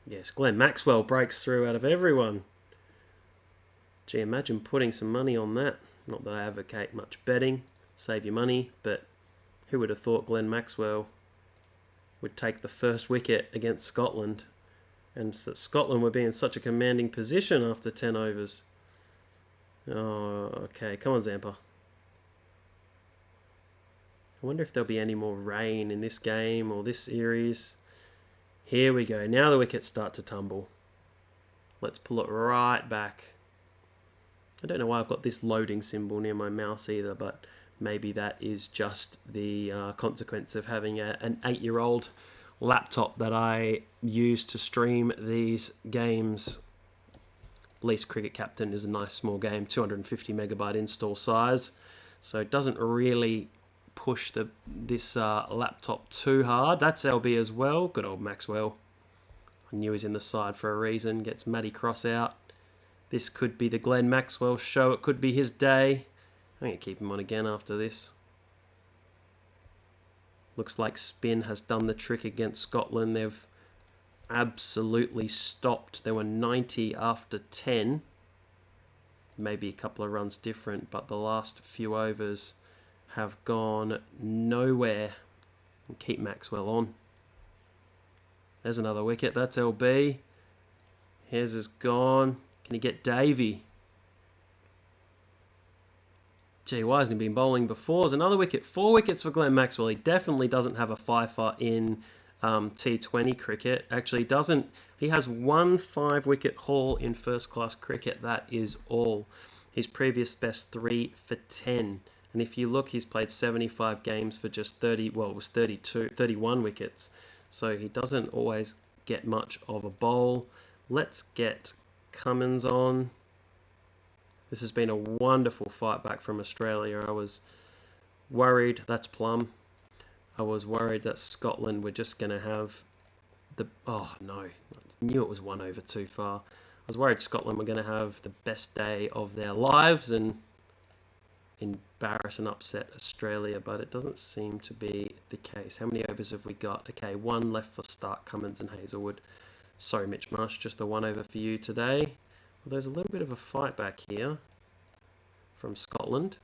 Yes, Glenn Maxwell breaks through out of everyone. Gee, imagine putting some money on that. Not that I advocate much betting. Save your money. But who would have thought Glenn Maxwell would take the first wicket against Scotland? And that Scotland would be in such a commanding position after 10 overs. Oh, okay. Come on, Zampa. I wonder if there'll be any more rain in this game or this series. Here we go. Now the wickets start to tumble. Let's pull it right back. I don't know why I've got this loading symbol near my mouse either, but maybe that is just the consequence of having an 8-year-old laptop that I use to stream these games. Least Cricket Captain is a nice small game, 250 megabyte install size, so it doesn't really push this laptop too hard. That's LB as well. Good old Maxwell. I knew he's in the side for a reason. Gets Matty Cross out. This could be the Glenn Maxwell show. It could be his day. I'm going to keep him on again after this. Looks like spin has done the trick against Scotland. They've absolutely stopped. There were 90 after 10. Maybe a couple of runs different, but the last few overs have gone nowhere. And keep Maxwell on. There's another wicket. That's LB. His is gone. Can he get Davey? Gee, why hasn't he been bowling before? There's another wicket. 4 wickets for Glenn Maxwell. He definitely doesn't have a fifer in T20 cricket. Actually, doesn't. He has 1 5-wicket haul in first-class cricket. That is all. His previous best 3 for 10. And if you look, he's played 75 games for just 31 wickets. So he doesn't always get much of a bowl. Let's get Cummins on. This has been a wonderful fight back from Australia. I was worried. That's Plum. I was worried that Scotland were just going to have the... Oh, no. I knew it was 1 over too far. was worried Scotland were going to have the best day of their lives and embarrass and upset Australia, but it doesn't seem to be the case. How many overs have we got? Okay, 1 left for Stark, Cummins and Hazelwood. Sorry, Mitch Marsh, just the 1 over for you today. Well, there's a little bit of a fight back here from Scotland.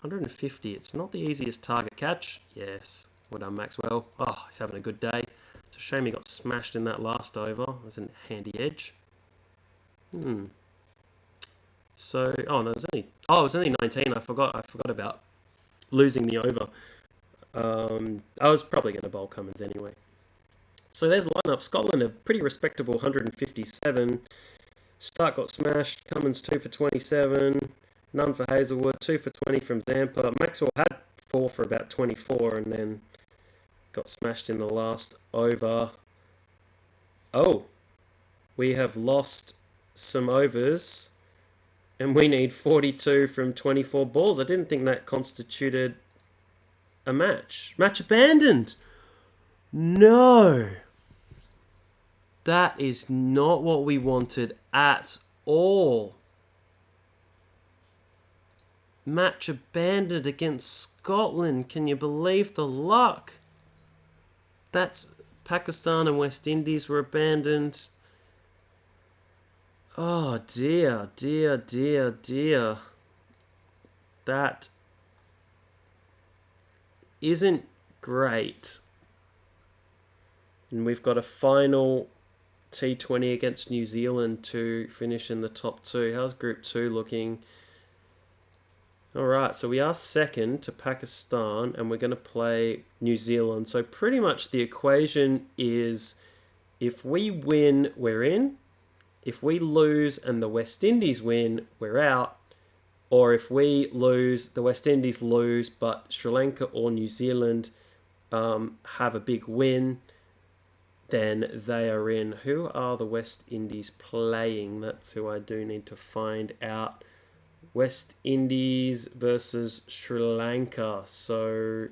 150, it's not the easiest target catch. Yes, well done, Maxwell. Oh, he's having a good day. It's a shame he got smashed in that last over. It was a handy edge. So, it was only 19. I forgot about losing the over. I was probably going to bowl Cummins anyway. So there's the lineup. Scotland, a pretty respectable 157. Stark got smashed. Cummins 2 for 27. None for Hazelwood. 2 for 20 from Zampa. Maxwell had 4 for about 24 and then got smashed in the last over. Oh, we have lost some overs and we need 42 from 24 balls. I didn't think that constituted a match. Match abandoned. No. That is not what we wanted at all. Match abandoned against Scotland. Can you believe the luck? That's Pakistan and West Indies were abandoned. Oh dear, dear, dear, dear. That isn't great. And we've got a final T20 against New Zealand to finish in the top 2. How's Group 2 looking? Alright, so we are second to Pakistan and we're going to play New Zealand. So pretty much the equation is if we win, we're in. If we lose and the West Indies win, we're out. Or if we lose, the West Indies lose, but Sri Lanka or New Zealand have a big win, then they are in. Who are the West Indies playing? That's who I do need to find out. West Indies versus Sri Lanka. So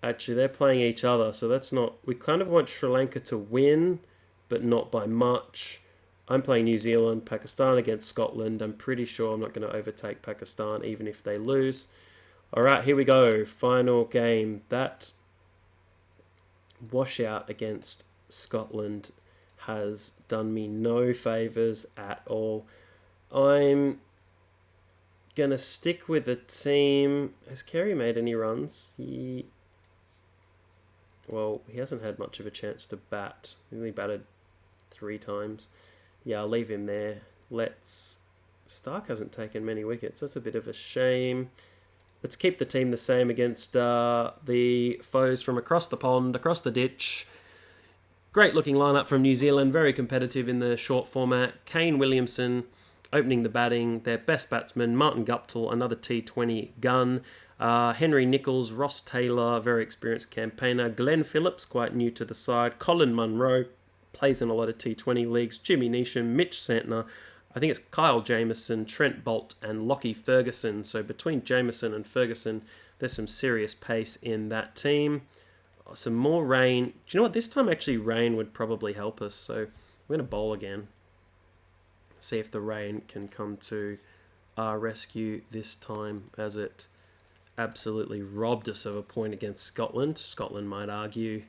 actually they're playing each other. So that's not... We kind of want Sri Lanka to win, but not by much. I'm playing New Zealand, Pakistan against Scotland. I'm pretty sure I'm not going to overtake Pakistan even if they lose. All right, here we go. Final game. That washout against Scotland has done me no favours at all. I'm going to stick with the team. Has Kerry made any runs? Well, he hasn't had much of a chance to bat. He only batted 3 times. Yeah, I'll leave him there. Stark hasn't taken many wickets. That's a bit of a shame. Let's keep the team the same against the foes from across the pond, across the ditch. Great looking lineup from New Zealand. Very competitive in the short format. Kane Williamson opening the batting. Their best batsman, Martin Guptill, another T20 gun. Henry Nichols, Ross Taylor, very experienced campaigner. Glenn Phillips, quite new to the side. Colin Munro, plays in a lot of T20 leagues. Jimmy Neesham, Mitch Santner. I think it's Kyle Jamieson, Trent Bolt and Lockie Ferguson. So between Jamieson and Ferguson, there's some serious pace in that team. Some more rain. Do you know what? This time actually rain would probably help us. So I'm going to bowl again. See if the rain can come to our rescue this time, as it absolutely robbed us of a point against Scotland. Scotland might argue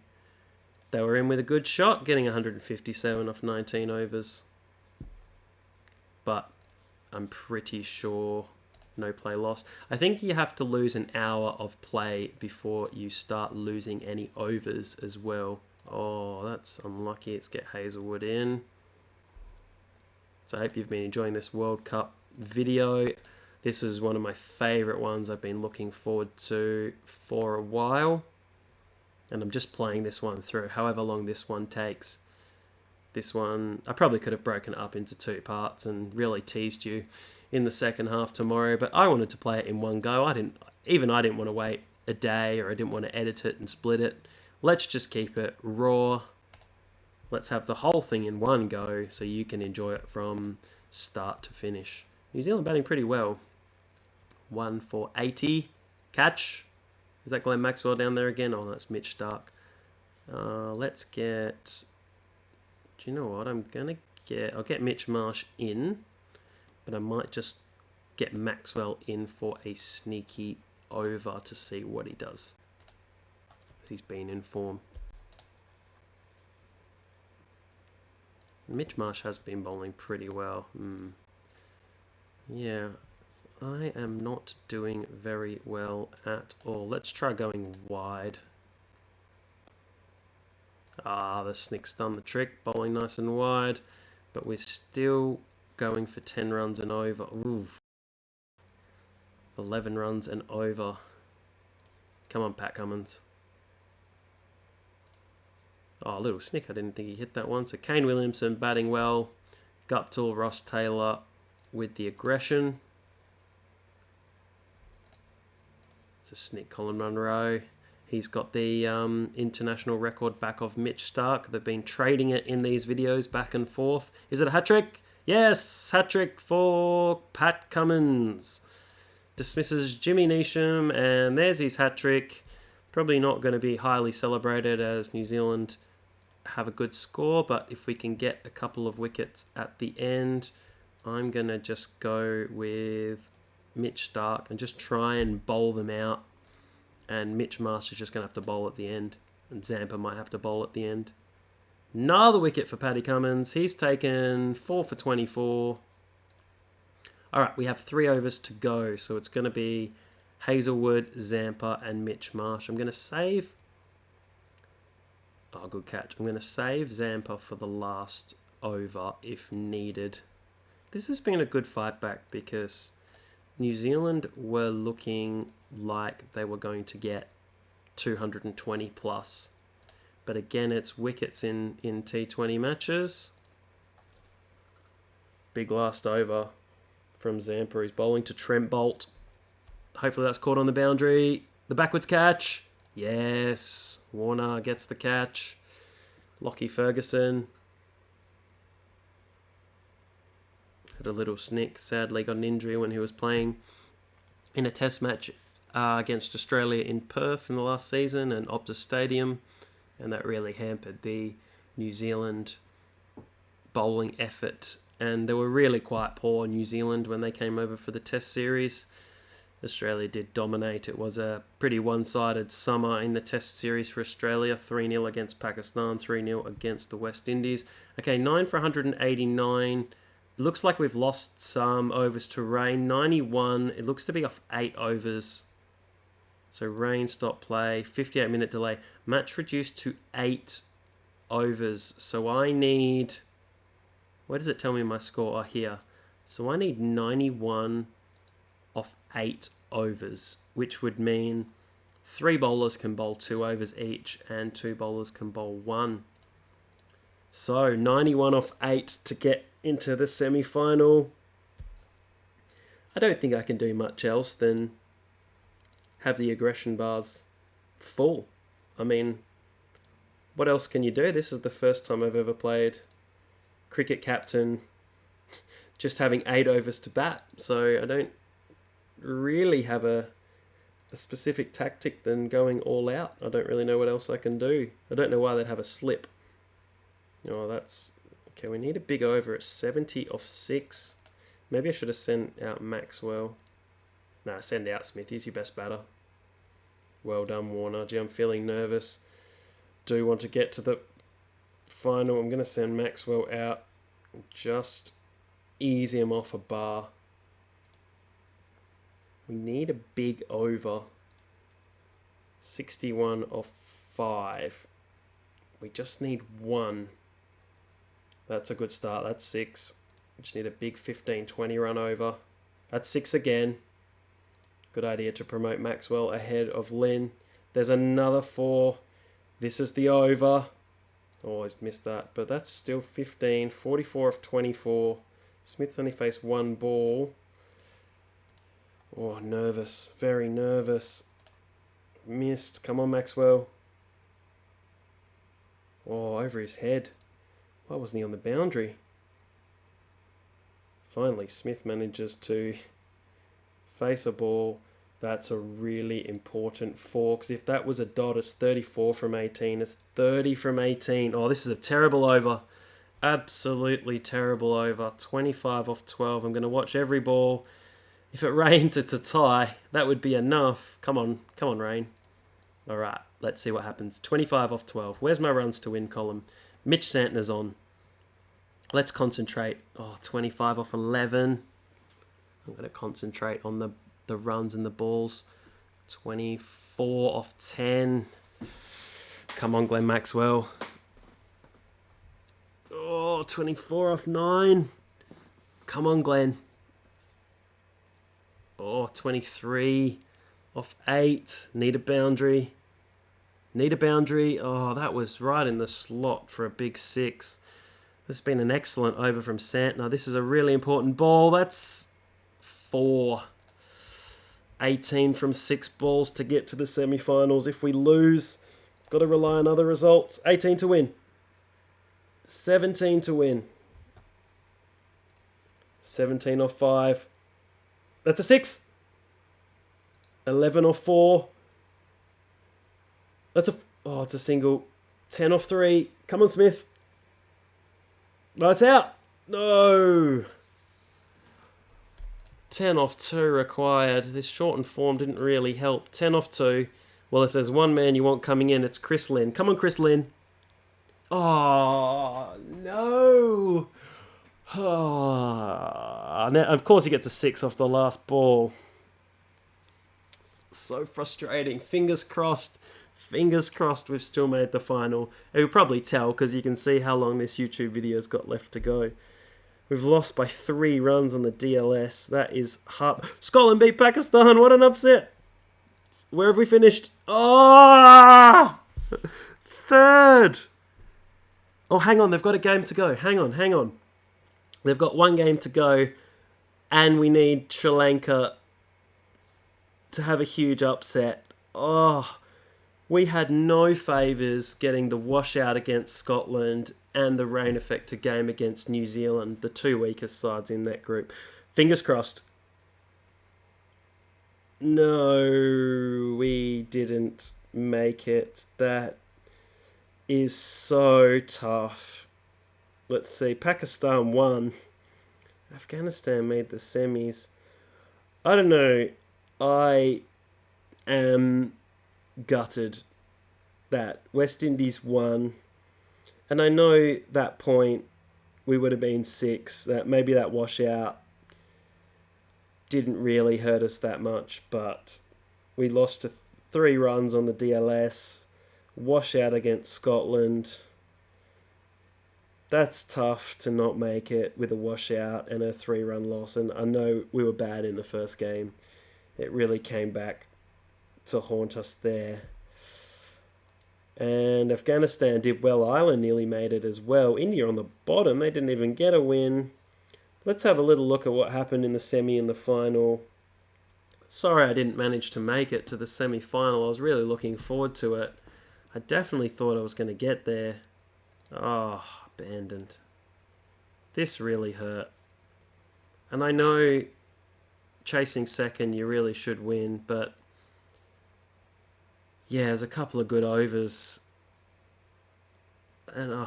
they were in with a good shot, getting 157 off 19 overs. But I'm pretty sure no play loss. I think you have to lose an hour of play before you start losing any overs as well. Oh, that's unlucky. Let's get Hazelwood in. So I hope you've been enjoying this World Cup video. This is one of my favourite ones I've been looking forward to for a while. And I'm just playing this one through, however long this one takes. This one, I probably could have broken it up into 2 parts and really teased you in the second half tomorrow, but I wanted to play it in one go. I didn't want to wait a day, or I didn't want to edit it and split it. Let's just keep it raw. Let's have the whole thing in one go so you can enjoy it from start to finish. New Zealand batting pretty well. 1 for 80. Catch. Is that Glenn Maxwell down there again? Oh, that's Mitch Stark. Let's get Do you know what? I'll get Mitch Marsh in, but I might just get Maxwell in for a sneaky over to see what he does. As he's been in form. Mitch Marsh has been bowling pretty well. Yeah, I am not doing very well at all. Let's try going wide. The snick's done the trick, bowling nice and wide, but we're still going for 10 runs and over. Ooh. 11 runs and over. Come on, Pat Cummins. Oh, a little snick. I didn't think he hit that one. So Kane Williamson batting well. Guptill, Ross Taylor with the aggression. It's a snick, Colin Munro. He's got the international record back of Mitch Starc. They've been trading it in these videos back and forth. Is it a hat-trick? Yes, hat-trick for Pat Cummins. Dismisses Jimmy Neesham, and there's his hat-trick. Probably not going to be highly celebrated as New Zealand have a good score, but if we can get a couple of wickets at the end, I'm going to just go with Mitch Starc and just try and bowl them out. And Mitch Marsh is just going to have to bowl at the end. And Zampa might have to bowl at the end. Another wicket for Paddy Cummins. He's taken 4 for 24. Alright, we have 3 overs to go. So it's going to be Hazelwood, Zampa, and Mitch Marsh. I'm going to save... Oh, good catch. I'm going to save Zampa for the last over if needed. This has been a good fight back because New Zealand were looking like they were going to get 220 plus. But again, it's wickets in T20 matches. Big last over from Zampa. He's bowling to Trent Bolt. Hopefully that's caught on the boundary. The backwards catch. Yes. Warner gets the catch. Lockie Ferguson had a little snick. Sadly got an injury when he was playing in a test match against Australia in Perth in the last season and Optus Stadium, and that really hampered the New Zealand bowling effort. And they were really quite poor, New Zealand, when they came over for the test series. Australia did dominate. It was a pretty one-sided summer in the test series for Australia. 3-0 against Pakistan, 3-0 against the West Indies. Okay, 9 for 189. Looks like we've lost some overs to rain. 91. It looks to be off 8 overs. So rain, stop play, 58-minute delay. Match reduced to 8 overs. So I need... Where does it tell me my score? Oh, here. So I need 91 off 8 overs, which would mean 3 bowlers can bowl 2 overs each and 2 bowlers can bowl 1. So 91 off 8 to get into the semi-final. I don't think I can do much else than have the aggression bars full. I mean, what else can you do? This is the first time I've ever played cricket captain just having 8 overs to bat. So I don't really have a specific tactic than going all out. I don't really know what else I can do. I don't know why they'd have a slip. Oh, that's... Okay, we need a big over at 70 off 6. Maybe I should have sent out Maxwell. Nah, send out Smith. He's your best batter. Well done, Warner. Gee, I'm feeling nervous. Do want to get to the final. I'm going to send Maxwell out. Just ease him off a bar. We need a big over. 61 off 5. We just need 1. That's a good start. That's 6. We just need a big 15-20 run over. That's 6 again. Good idea to promote Maxwell ahead of Lynn. There's another 4. This is the over. Always missed that. But that's still 15. 44 of 24. Smith's only faced 1 ball. Oh, nervous. Very nervous. Missed. Come on, Maxwell. Oh, over his head. Why wasn't he on the boundary? Finally, Smith manages to face a ball. That's a really important 4. Because if that was a dot, it's 34 from 18. It's 30 from 18. Oh, this is a terrible over. Absolutely terrible over. 25 off 12. I'm going to watch every ball. If it rains, it's a tie. That would be enough. Come on, rain. All right, let's see what happens. 25 off 12. Where's my runs to win column? Mitch Santner's on. Let's concentrate. Oh, 25 off 11. I'm going to concentrate on the runs and the balls. 24 off 10. Come on, Glenn Maxwell. Oh, 24 off 9. Come on, Glenn. Oh, 23 off 8. Need a boundary. Need a boundary. Oh, that was right in the slot for a big 6. This has been an excellent over from Santner. This is a really important ball. That's 4. 18 from 6 balls to get to the semi-finals. If we lose, got to rely on other results. 18 to win. 17 to win. 17 off 5. That's a 6. 11 off 4. That's a... Oh, it's a single. 10 off 3. Come on, Smith. No, it's out. No. 10 off 2 required. This shortened form didn't really help. 10 off 2. Well, if there's one man you want coming in, it's Chris Lynn. Come on, Chris Lynn. Oh, no. Oh, now, of course he gets a 6 off the last ball. So frustrating. Fingers crossed. Fingers crossed we've still made the final. You'll probably tell because you can see how long this YouTube video's got left to go. We've lost by 3 runs on the DLS. That is hard. Scotland beat Pakistan. What an upset. Where have we finished? Oh! 3rd. Oh, hang on. They've got a game to go. Hang on. They've got 1 game to go. And we need Sri Lanka to have a huge upset. Oh, we had no favours getting the washout against Scotland and the rain affected game against New Zealand, the 2 weakest sides in that group. Fingers crossed. No, we didn't make it. That is so tough. Let's see. Pakistan won. Afghanistan made the semis. I don't know. I am gutted that West Indies won. And I know that point we would have been 6. That maybe that washout didn't really hurt us that much, but we lost to 3 runs on the DLS. Washout against Scotland. That's tough to not make it with a washout and a 3-run loss. And I know we were bad in the first game. It really came back to haunt us there. And Afghanistan did well. Ireland nearly made it as well. India on the bottom. They didn't even get a win. Let's have a little look at what happened in the semi and the final. Sorry I didn't manage to make it to the semi-final. I was really looking forward to it. I definitely thought I was going to get there. Oh, abandoned. This really hurt. And I know chasing second you really should win, but yeah, there's a couple of good overs. And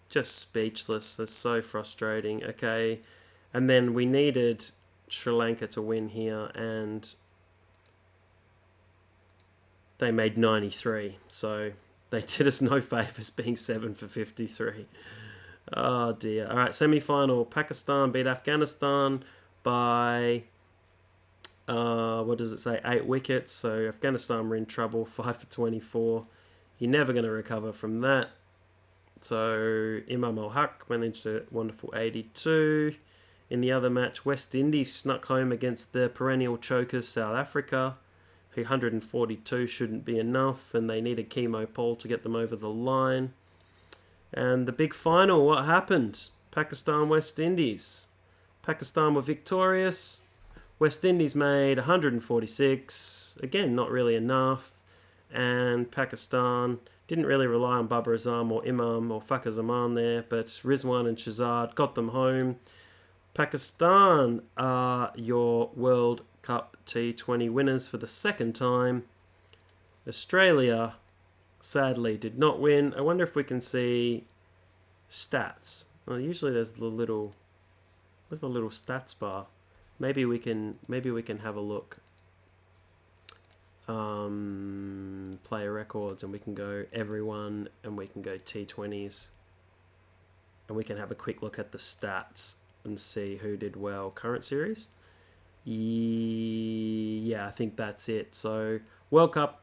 just speechless. That's so frustrating. Okay. And then we needed Sri Lanka to win here, and they made 93. So they did us no favours being 7 for 53. Oh dear. All right, semi-final. Pakistan beat Afghanistan by... what does it say? 8 wickets. So Afghanistan were in trouble. 5 for 24. You're never going to recover from that. So Imam al-Haq managed a wonderful 82. In the other match, West Indies snuck home against the perennial chokers South Africa, who 142 shouldn't be enough, and they need a chemo pole to get them over the line. And the big final, what happened? Pakistan, West Indies. Pakistan were victorious. West Indies made 146. Again, not really enough. And Pakistan didn't really rely on Babar Azam or Imam or Fakhar Zaman there, but Rizwan and Shahzad got them home. Pakistan are your World Cup T20 winners for the 2nd time. Australia, sadly, did not win. I wonder if we can see Stats. Well, usually there's the little... Where's the little stats bar? Maybe we can have a look. Player records, and we can go everyone, and we can go T20s, and we can have a quick look at the stats and see who did well. Current series. Yeah, I think that's it. So World Cup,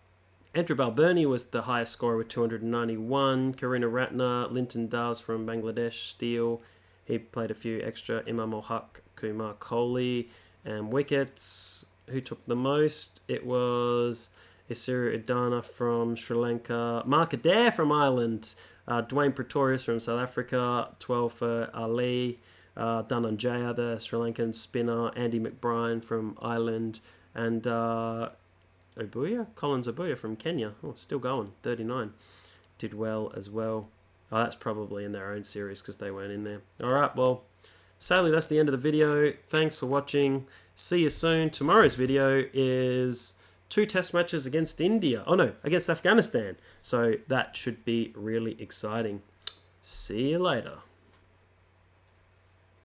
Andrew Balbirnie was the highest scorer with 291. Karuna Ratner, Linton Das from Bangladesh, Steele. He played a few extra. Imam ul Haq, Kumar Kohli, and wickets. Who took the most? It was Isiru Idana from Sri Lanka, Mark Adair from Ireland, Dwayne Pretorius from South Africa, 12 for Ali, Dhananjaya, the Sri Lankan spinner, Andy McBride from Ireland, and Collins Obuya from Kenya. Oh, still going, 39. Did well as well. Oh, that's probably in their own series because they weren't in there. All right, well, sadly, that's the end of the video. Thanks for watching. See you soon. Tomorrow's video is 2 test matches against India. Oh, no, against Afghanistan. So that should be really exciting. See you later.